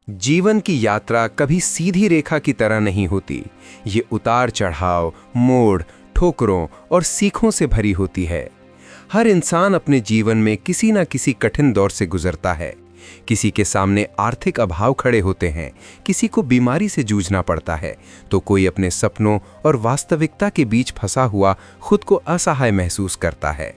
जीवन की यात्रा कभी सीधी रेखा की तरह नहीं होती। ये उतार चढ़ाव, मोड़, ठोकरों और सीखों से भरी होती है। हर इंसान अपने जीवन में किसी न किसी कठिन दौर से गुजरता है। किसी के सामने आर्थिक अभाव खड़े होते हैं, किसी को बीमारी से जूझना पड़ता है, तो कोई अपने सपनों और वास्तविकता के बीच फंसा हुआ खुद को असहाय महसूस करता है।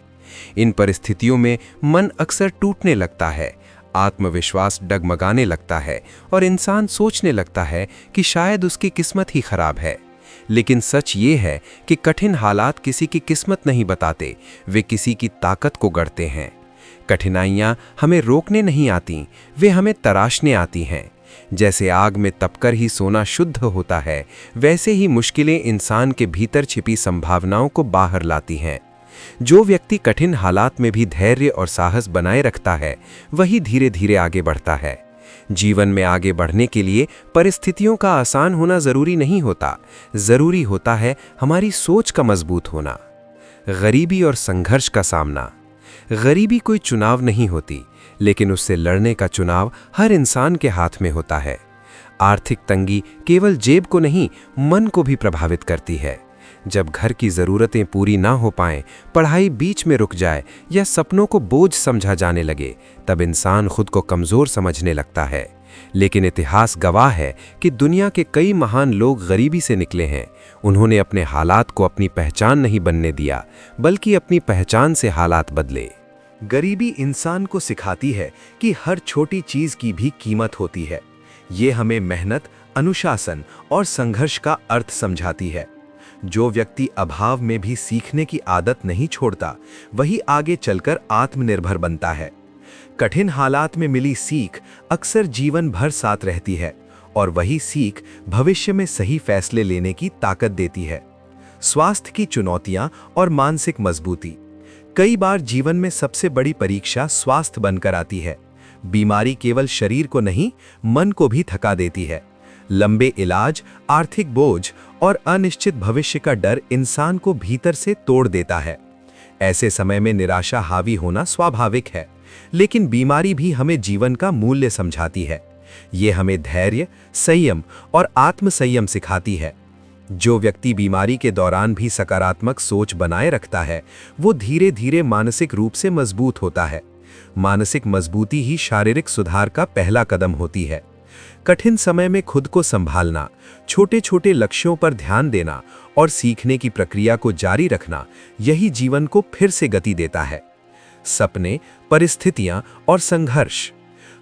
इन परिस्थितियों में मन अक्सर टूटने लगता है, आत्मविश्वास डगमगाने लगता है और इंसान सोचने लगता है कि शायद उसकी किस्मत ही खराब है। लेकिन सच ये है कि कठिन हालात किसी की किस्मत नहीं बताते, वे किसी की ताकत को गढ़ते हैं। कठिनाइयाँ हमें रोकने नहीं आती, वे हमें तराशने आती हैं। जैसे आग में तपकर ही सोना शुद्ध होता है, वैसे ही मुश्किलें इंसान के भीतर छिपी संभावनाओं को बाहर लाती हैं। जो व्यक्ति कठिन हालात में भी धैर्य और साहस बनाए रखता है, वही धीरे धीरे आगे बढ़ता है। जीवन में आगे बढ़ने के लिए परिस्थितियों का आसान होना जरूरी नहीं होता, जरूरी होता है हमारी सोच का मजबूत होना। गरीबी और संघर्ष का सामना। गरीबी कोई चुनाव नहीं होती, लेकिन उससे लड़ने का चुनाव हर इंसान के हाथ में होता है। आर्थिक तंगी केवल जेब को नहीं, मन को भी प्रभावित करती है। जब घर की ज़रूरतें पूरी ना हो पाएं, पढ़ाई बीच में रुक जाए या सपनों को बोझ समझा जाने लगे, तब इंसान खुद को कमज़ोर समझने लगता है। लेकिन इतिहास गवाह है कि दुनिया के कई महान लोग गरीबी से निकले हैं। उन्होंने अपने हालात को अपनी पहचान नहीं बनने दिया, बल्कि अपनी पहचान से हालात बदले। गरीबी इंसान को सिखाती है कि हर छोटी चीज़ की भी कीमत होती है। ये हमें मेहनत, अनुशासन और संघर्ष का अर्थ समझाती है। जो व्यक्ति अभाव में भी सीखने की आदत नहीं छोड़ता, वही आगे चलकर आत्मनिर्भर बनता है। कठिन हालात में मिली सीख अक्सर जीवन भर साथ रहती है, और वही सीख भविष्य में सही फैसले लेने की ताकत देती है। स्वास्थ्य की चुनौतियां और मानसिक मजबूती। कई बार जीवन में सबसे बड़ी परीक्षा स्वास्थ्य बनकर आती है। बीमारी केवल शरीर को नहीं, मन को भी थका देती है। लंबे इलाज, आर्थिक बोझ और अनिश्चित भविष्य का डर इंसान को भीतर से तोड़ देता है। ऐसे समय में निराशा हावी होना स्वाभाविक है, लेकिन बीमारी भी हमें जीवन का मूल्य समझाती है। ये हमें धैर्य, संयम और आत्मसंयम सिखाती है। जो व्यक्ति बीमारी के दौरान भी सकारात्मक सोच बनाए रखता है, वो धीरे धीरे मानसिक रूप से मजबूत होता है। मानसिक मजबूती ही शारीरिक सुधार का पहला कदम होती है। कठिन समय में खुद को संभालना, छोटे छोटे लक्ष्यों पर ध्यान देना और सीखने की प्रक्रिया को जारी रखना, यही जीवन को फिर से गति देता है। सपने, परिस्थितियां और संघर्ष।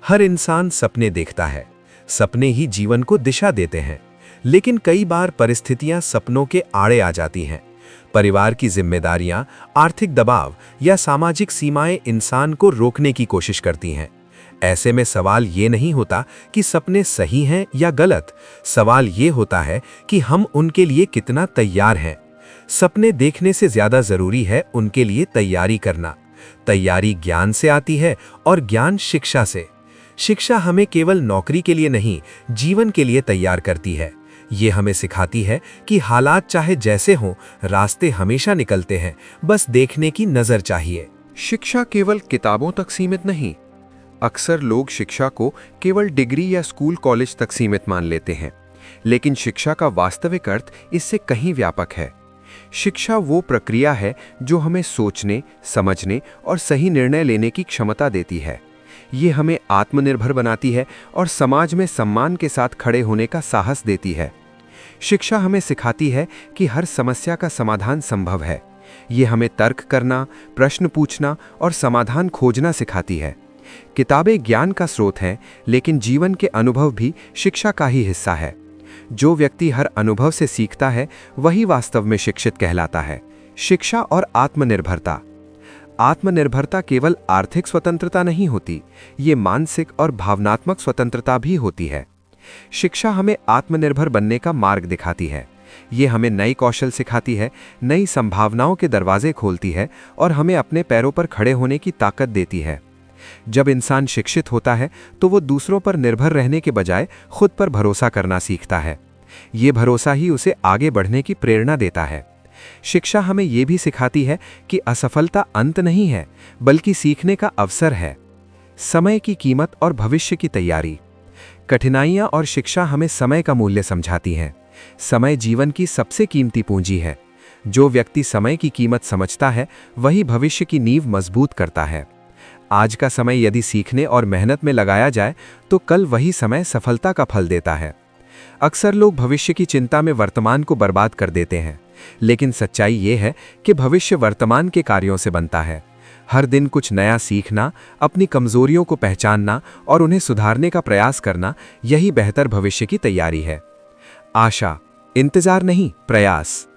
हर इंसान सपने देखता है। सपने ही जीवन को दिशा देते हैं, लेकिन कई बार परिस्थितियां सपनों के आड़े आ जाती हैं। परिवार की जिम्मेदारियां, आर्थिक दबाव या सामाजिक सीमाएं इंसान को रोकने की कोशिश करती हैं। ऐसे में सवाल ये नहीं होता कि सपने सही हैं या गलत, सवाल ये होता है कि हम उनके लिए कितना तैयार हैं। सपने देखने से ज्यादा जरूरी है उनके लिए तैयारी करना। तैयारी ज्ञान से आती है और ज्ञान शिक्षा से। शिक्षा हमें केवल नौकरी के लिए नहीं, जीवन के लिए तैयार करती है। ये हमें सिखाती है कि हालात चाहे जैसे हों, रास्ते हमेशा निकलते हैं, बस देखने की नजर चाहिए। शिक्षा केवल किताबों तक सीमित नहीं। अक्सर लोग शिक्षा को केवल डिग्री या स्कूल कॉलेज तक सीमित मान लेते हैं, लेकिन शिक्षा का वास्तविक अर्थ इससे कहीं व्यापक है। शिक्षा वो प्रक्रिया है जो हमें सोचने, समझने और सही निर्णय लेने की क्षमता देती है। ये हमें आत्मनिर्भर बनाती है और समाज में सम्मान के साथ खड़े होने का साहस देती है। शिक्षा हमें सिखाती है कि हर समस्या का समाधान संभव है। ये हमें तर्क करना, प्रश्न पूछना और समाधान खोजना सिखाती है। किताबें ज्ञान का स्रोत हैं, लेकिन जीवन के अनुभव भी शिक्षा का ही हिस्सा है। जो व्यक्ति हर अनुभव से सीखता है, वही वास्तव में शिक्षित कहलाता है। शिक्षा और आत्मनिर्भरता। आत्मनिर्भरता केवल आर्थिक स्वतंत्रता नहीं होती, ये मानसिक और भावनात्मक स्वतंत्रता भी होती है। शिक्षा हमें आत्मनिर्भर बनने का मार्ग दिखाती है। ये हमें नई कौशल सिखाती है, नई संभावनाओं के दरवाजे खोलती है और हमें अपने पैरों पर खड़े होने की ताकत देती है। जब इंसान शिक्षित होता है, तो वो दूसरों पर निर्भर रहने के बजाय खुद पर भरोसा करना सीखता है। ये भरोसा ही उसे आगे बढ़ने की प्रेरणा देता है। शिक्षा हमें ये भी सिखाती है कि असफलता अंत नहीं है, बल्कि सीखने का अवसर है। समय की कीमत और भविष्य की तैयारी। कठिनाइयाँ और शिक्षा हमें समय का मूल्य समझाती हैं। समय जीवन की सबसे कीमती पूंजी है। जो व्यक्ति समय की कीमत समझता है, वही भविष्य की नींव मजबूत करता है। आज का समय यदि सीखने और मेहनत में लगाया जाए, तो कल वही समय सफलता का फल देता है। अक्सर लोग भविष्य की चिंता में वर्तमान को बर्बाद कर देते हैं, लेकिन सच्चाई ये है कि भविष्य वर्तमान के कार्यों से बनता है। हर दिन कुछ नया सीखना, अपनी कमजोरियों को पहचानना और उन्हें सुधारने का प्रयास करना, यही बेहतर भविष्य की तैयारी है। आशा, इंतजार नहीं, प्रयास।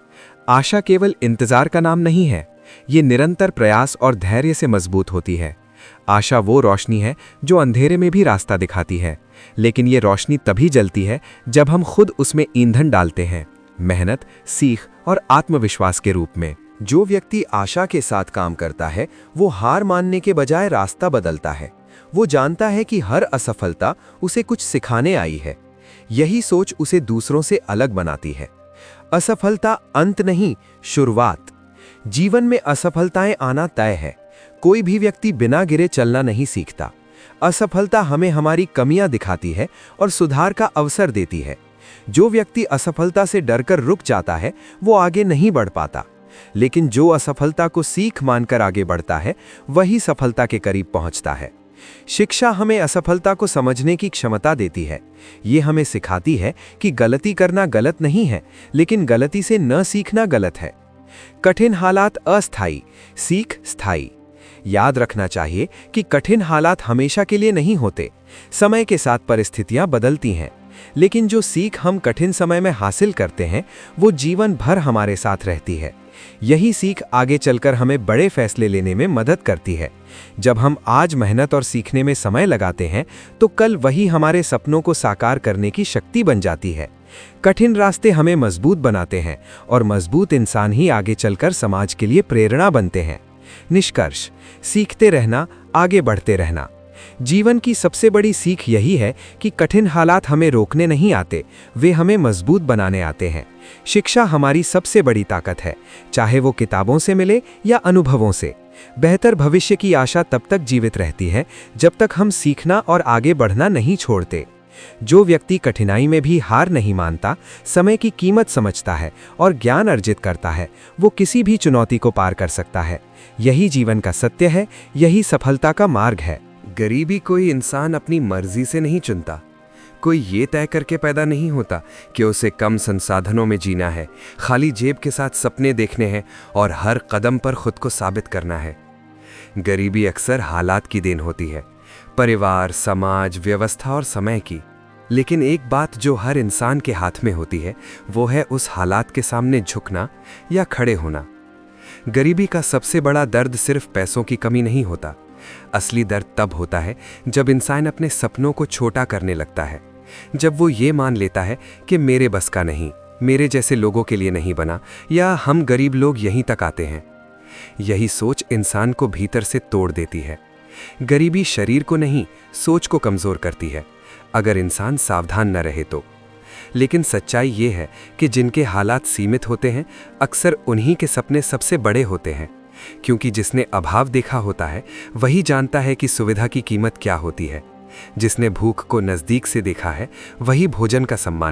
आशा केवल इंतजार का नाम नहीं है, ये निरंतर प्रयास और धैर्य से मजबूत होती है। आशा वो रोशनी है जो अंधेरे में भी रास्ता दिखाती है, लेकिन ये रोशनी तभी जलती है जब हम खुद उसमें ईंधन डालते हैं, मेहनत, सीख और आत्मविश्वास के रूप में। जो व्यक्ति आशा के साथ काम करता है, वो हार मानने के बजाय रास्ता बदलता है। वो जानता है कि हर असफलता उसे कुछ सिखाने आई है। यही सोच उसे दूसरों से अलग बनाती है। असफलता अंत नहीं, शुरुआत। जीवन में असफलताएं आना तय है। कोई भी व्यक्ति बिना गिरे चलना नहीं सीखता। असफलता हमें हमारी कमियां दिखाती है और सुधार का अवसर देती है। जो व्यक्ति असफलता से डरकर रुक जाता है, वो आगे नहीं बढ़ पाता। लेकिन जो असफलता को सीख मानकर आगे बढ़ता है, वही सफलता के करीब पहुंचता है। शिक्षा हमें असफलता को समझने की क्षमता देती है। ये हमें सिखाती है कि गलती करना गलत नहीं है, लेकिन गलती से न सीखना गलत है। कठिन हालात अस्थायी, सीख स्थायी। याद रखना चाहिए कि कठिन हालात हमेशा के लिए नहीं होते। समय के साथ परिस्थितियां बदलती हैं, लेकिन जो सीख हम कठिन समय में हासिल करते हैं, वो जीवन भर हमारे साथ रहती है। यही सीख आगे चलकर हमें बड़े फैसले लेने में मदद करती है। जब हम आज मेहनत और सीखने में समय लगाते हैं, तो कल वही हमारे सपनों को साकार करने की शक्ति बन जाती है। कठिन रास्ते हमें मजबूत बनाते हैं और मजबूत इंसान ही आगे चलकर समाज के लिए प्रेरणा बनते हैं। निष्कर्ष, सीखते रहना, आगे बढ़ते रहना। जीवन की सबसे बड़ी सीख यही है कि कठिन हालात हमें रोकने नहीं आते, वे हमें मजबूत बनाने आते हैं। शिक्षा हमारी सबसे बड़ी ताकत है, चाहे वो किताबों से मिले या अनुभवों से। बेहतर भविष्य की आशा तब तक जीवित रहती है जब तक हम सीखना और आगे बढ़ना नहीं छोड़ते। जो व्यक्ति कठिनाई में भी हार नहीं मानता, समय की कीमत समझता है और ज्ञान अर्जित करता है, वो किसी भी चुनौती को पार कर सकता है। यही जीवन का सत्य है, यही सफलता का मार्ग है। गरीबी कोई इंसान अपनी मर्जी से नहीं चुनता। कोई ये तय करके पैदा नहीं होता कि उसे कम संसाधनों में जीना है, खाली जेब के साथ सपने देखने हैं और हर कदम पर खुद को साबित करना है। गरीबी अक्सर हालात की देन होती है, परिवार, समाज, व्यवस्था और समय की। लेकिन एक बात जो हर इंसान के हाथ में होती है, वो है उस हालात के सामने झुकना या खड़े होना। गरीबी का सबसे बड़ा दर्द सिर्फ पैसों की कमी नहीं होता। असली दर्द तब होता है जब इंसान अपने सपनों को छोटा करने लगता है, जब वो ये मान लेता है कि मेरे बस का नहीं, मेरे जैसे लोगों के लिए नहीं बना, या हम गरीब लोग यहीं तक आते हैं। यही सोच इंसान को भीतर से तोड़ देती है। गरीबी शरीर को नहीं, सोच को कमजोर करती है, अगर इंसान सावधान न रहे तो। लेकिन सच्चाई ये है कि जिनके हालात सीमित होते हैं, अक्सर उन्हीं के सपने सबसे बड़े होते हैं, क्योंकि जिसने अभाव देखा होता है, वही जानता है कि सुविधा की कीमत क्या होती है। जिसने भूख को नज़दीक से देखा है, वही भोजन का सम्मान